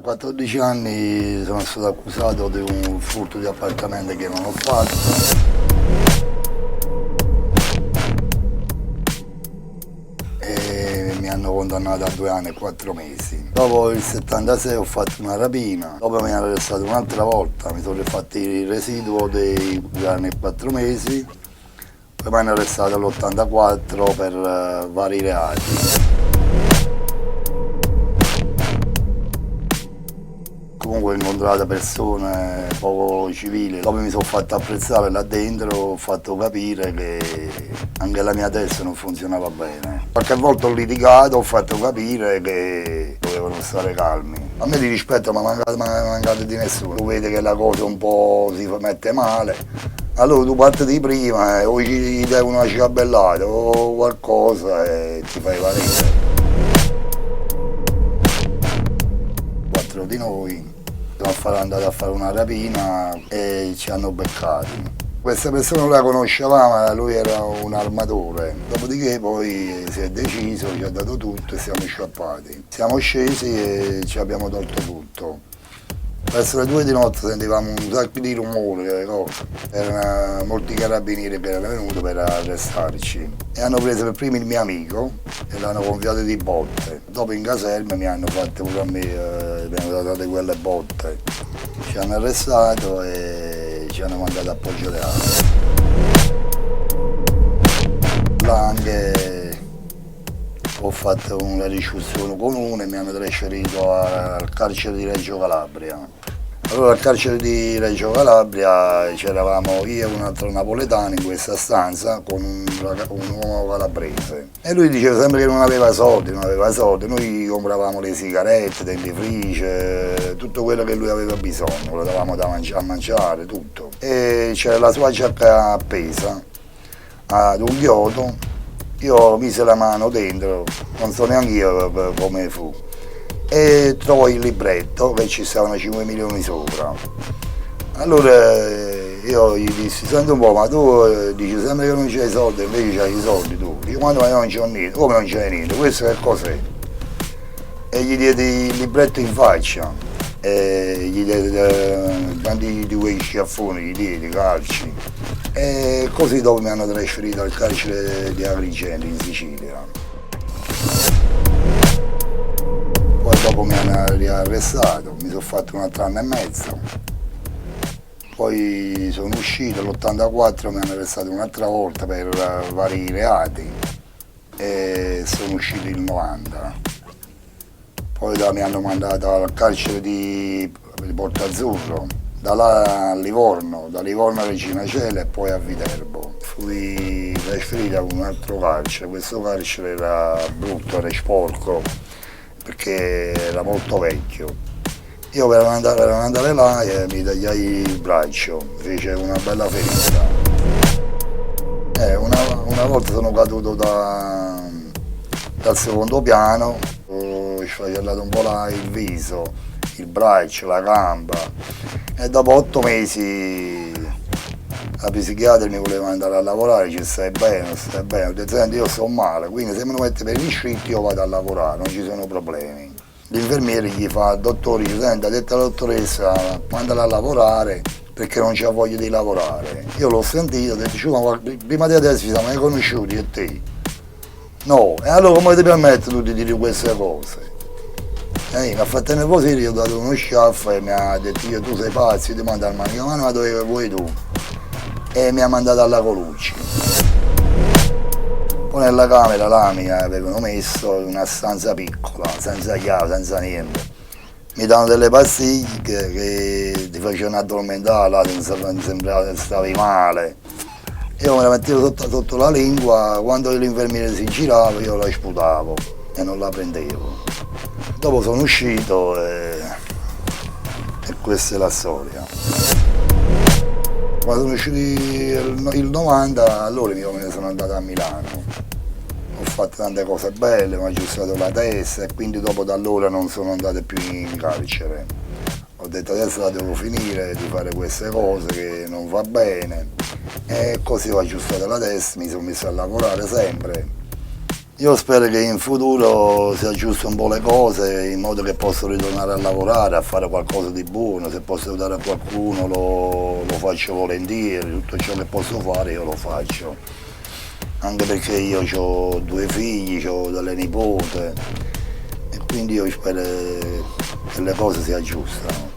14 anni sono stato accusato di un furto di appartamento che non ho fatto. E mi hanno condannato a 2 anni e 4 mesi. Dopo il 76 ho fatto una rapina, dopo mi hanno arrestato un'altra volta, mi sono rifatti il residuo dei 2 anni e 4 mesi, poi mi hanno arrestato all'84 per vari reati. Comunque ho incontrato persone poco civili, dopo mi sono fatto apprezzare là dentro, ho fatto capire che anche la mia testa non funzionava bene. Qualche volta ho litigato, ho fatto capire che dovevano stare calmi. A me di rispetto mi è mancato di nessuno, tu vedi che la cosa un po' si mette male, allora tu parti di prima o gli dai una sciabellata o qualcosa e ti fai valere. 4 di noi siamo andati a fare una rapina e ci hanno beccati. Questa persona non la conoscevamo, lui era un armatore, dopodiché poi si è deciso, ci ha dato tutto e siamo scappati. Siamo scesi e ci abbiamo tolto tutto. Verso le 2 di notte sentivamo un sacco di rumore, erano molti carabinieri che erano venuti per arrestarci e hanno preso per primo il mio amico e l'hanno gonfiato di botte. Dopo in caserma mi hanno fatto pure a me, mi hanno dato quelle botte. Ci hanno arrestato e ci hanno mandato a Poggioreale. Là anche ho fatto una riscossione comune, mi hanno trasferito al carcere di Reggio Calabria. Allora al carcere di Reggio Calabria c'eravamo io e un altro napoletano in questa stanza con un uomo calabrese. E lui diceva sempre che non aveva soldi, noi compravamo le sigarette, dentifrice, tutto quello che lui aveva bisogno, lo davamo a mangiare, tutto. E c'era la sua giacca appesa ad un chiodo, io mise la mano dentro, non so neanche io come fu. E trovo il libretto che ci stavano 5 milioni sopra. Allora io gli dissi, senti un po', ma tu dici sempre che non c'hai soldi, invece c'hai i soldi tu. Io quando non c'ho niente, come non c'hai niente, questo che cos'è? E gli diedi il libretto in faccia, e gli diedi tanti di quei schiaffoni, gli diedi calci. E così dopo mi hanno trasferito al carcere di Agrigento in Sicilia. Poi dopo mi hanno riarrestato, mi sono fatto un altro anno e mezzo, poi sono uscito, l'84 mi hanno arrestato un'altra volta per vari reati e sono uscito il 90. Poi mi hanno mandato al carcere di Portazzurro, da là a Livorno, da Livorno a Regina Coeli e poi a Viterbo. Fui trasferito a un altro carcere, questo carcere era brutto, era sporco, perché era molto vecchio. Io per andare là mi tagliai il braccio, fece una bella ferita. Una volta sono caduto dal secondo piano, ho sfacellato un po' là il viso, il braccio, la gamba e dopo 8 mesi la psichiatra mi voleva andare a lavorare, ci stai bene, non stai bene, ho detto senti io sto male, quindi se mi mette per gli iscritti io vado a lavorare, non ci sono problemi. L'infermiere gli fa al dottore, dice senti ha detto alla dottoressa mandala a lavorare perché non c'ha voglia di lavorare. Io l'ho sentito, ho detto ma prima di adesso ci siamo mai conosciuti e te? No, e allora come ti permetti tu di dire queste cose? Mi ha fatto nervosire, io ho dato uno schiaffo e mi ha detto io tu sei pazzo, ti mando al manicomio, ma dove vuoi tu? E mi ha mandato alla Colucci. Poi nella camera là mi avevano messo in una stanza piccola, senza chiave, senza niente. Mi davano delle pastiglie che ti facevano addormentare, là sembrava che stavi male. Io me la mettevo sotto la lingua, quando l'infermiere si girava io la sputavo e non la prendevo. Dopo sono uscito e questa è la storia. Quando sono usciti il 90, allora io me ne sono andato a Milano. Ho fatto tante cose belle, mi ha aggiustato la testa e quindi dopo da allora non sono andato più in carcere. Ho detto adesso la devo finire di fare queste cose che non va bene e così ho aggiustato la testa, mi sono messo a lavorare sempre. Io spero che in futuro si aggiustino un po' le cose in modo che posso ritornare a lavorare, a fare qualcosa di buono, se posso aiutare a qualcuno lo faccio volentieri, tutto ciò che posso fare io lo faccio. Anche perché io ho 2 figli, ho delle nipote e quindi io spero che le cose si aggiustano.